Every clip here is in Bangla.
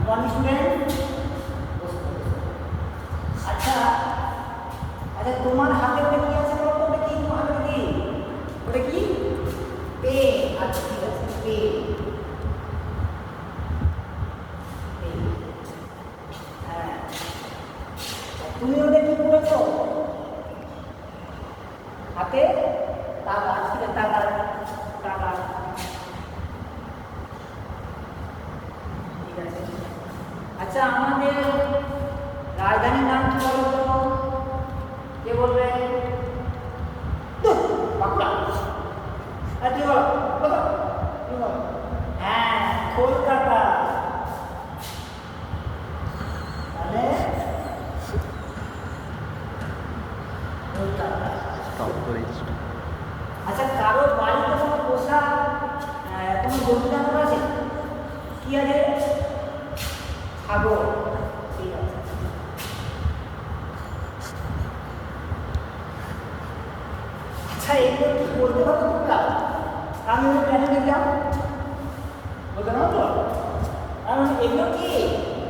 Morning student. আচ্ছা আচ্ছা, তোমার হাতে ওটা কি আছে বলো তো? ওটা কি তোমার হাতে কি? ওটা কি পেন? আচ্ছা ঠিক আছে, পেন। হ্যাঁ, তুমি ওটা কি করেছো হাতে? টাকা, ঠিক আছে, টাকা টাকা, ঠিক আছে। আচ্ছা, আমাদের রাজধানীর নাম কি বলো তো? কে বলবে? বাঁকুড়া। আর কি বলো? কি বলো? হ্যাঁ, কলকাতা। তাহলে কলকাতা। আচ্ছা, কারোর বাড়িতে কোনো পোষা কোনো জন্তু জানোয়ার আছে? কি আছে? ছাগল। ঠিক আছে। আচ্ছা, এগুলো কি বলতে পারবো তোমরা? আমি কেন লিখলাম বলতে পারো তো? কারণ এগুলো কি,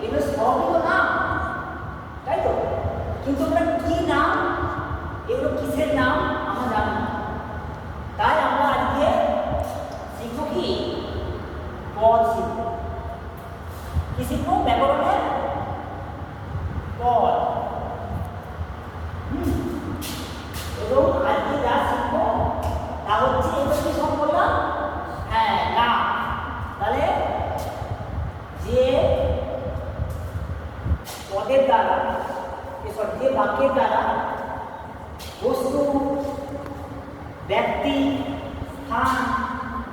এগুলো সবই তো নাম, তাই তো? কিন্তু ওটা কি নাম, এগুলো কিসের নাম আমরা জানি না। তাই আমরা আজকে শিখবো কি? পদ শিখবো। কি শিখবো? ব্যাকরণের পদ। এবং আজকে যা শিখবো তা হচ্ছে, এগুলো কি সব বললাম? হ্যাঁ, নাম। তাহলে যে পদের দ্বারা, যে বাক্যের দ্বারা বস্তু, ব্যক্তি, স্থান,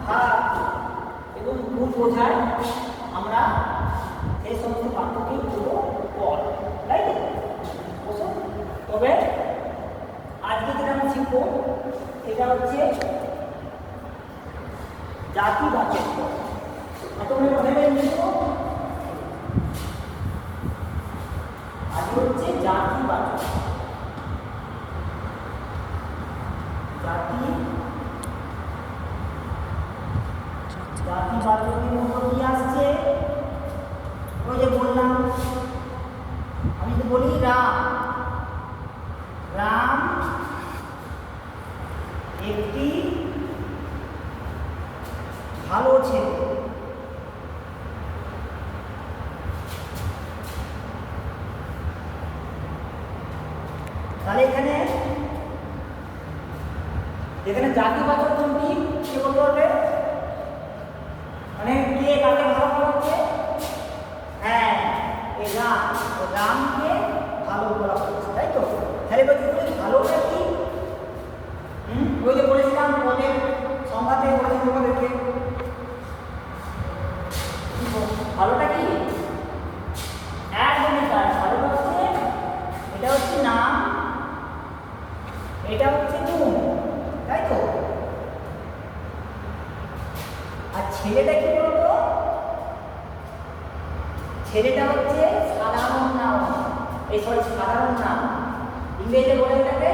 ভাব এবং গুণ বোঝায়, আমরা সেই সমস্ত বাক্যকেই বলবো পদ, তাই তো? তবে আজকে যেটা আমরা শিখবো সেটা হচ্ছে জাতিবাচক পদ। তোমরা ভেবে নিচ্ছ আজকে হচ্ছে জাতিবাচক। জাতিবাচকের মধ্যে কি আসছে? ওই যে বললাম, আমি তো বলি রাম। রাম একটি ভালো ছেলে। তাহলে এখানে জাতিবাচক কোনটি সে বলতে পারবে? মানে কে কাকে ভালো বলা হচ্ছে? হ্যাঁ, এই রাম, রামকে ভালো বলা হচ্ছে, তাই তো? তাহলে বলছি ভালোটা কি? ওই যে বলেছিলাম পদের সংজ্ঞাতে বলেছি তোমাদেরকে, ভালোটা কি? একদমই তাই। ভালোটা হচ্ছে, এটা হচ্ছে নাম, এটা হচ্ছে গুণ, তাই তো? আর ছেলেটা কি বলতো? ছেলেটা হচ্ছে সাধারণ নাম। এই সাধারণ নাম ইংরেজিতে বলে এটাকে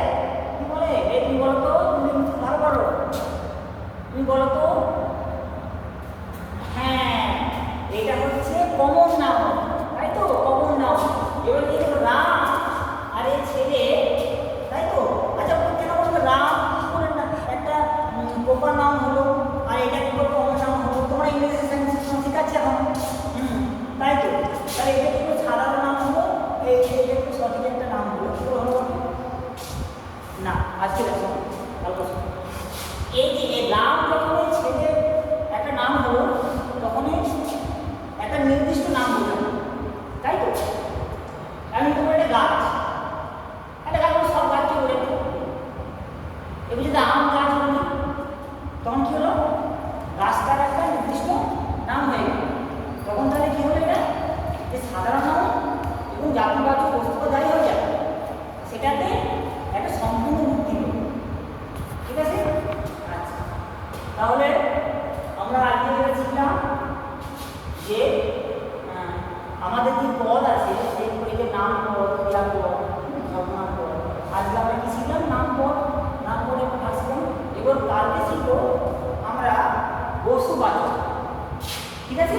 কি বলে? এই তুমি বলো তো, তুমি ভালো পারো, তুমি বলো তো। হ্যাঁ, এটা হচ্ছে কমন নাম, তাই তো? কমন নাম। এবার কি হলো? রাম আর এই ছেলে, তাই তো? আচ্ছা, কেন বলতো রাম কি করে একটা প্রপার নাম হলো আর এটা কি করে কমন নাম হলো? তোমরা ইংরেজি শেখাচ্ছে এখন, তাই তো? তাহলে এটা কি সাধারণ নাম হলো, এটা একটু সঠিক একটা নাম হলো, কি হলো না? আজকে দেখো ভালো, এই যে রাম যখন এই ছেলে একটা নাম হলো, তখনই একটা নির্দিষ্ট নাম হলো, তাই তো? আমি তোমার একটা গাছ, একটা গাছ সব গাছকে বলে, এবার যদি আম গাছ বলি তখন কি হলো? গাছটার একটা নির্দিষ্ট নাম হয়ে গেল। তখন তাহলে কি হলো? এটা যে সাধারণ নাম এবং জাতিবাচক বস্তু যাই হয়ে যায়, সেটাতে একটা সম্পূর্ণ রূপ দিল, ঠিক আছে? আচ্ছা, তাহলে আমরা আজকে যেটা শিখলাম যে আমাদের যে পদ আছে, সেই যে নাম পদ, ক্রিয়াপদ, সর্বনাম পদ, আজকে আমরা কি শিখলাম? নাম পদ, নাম পদের কথা শিখলাম। এবার কালকে শিখবো আমরা বস্তুবাচক, ঠিক আছে?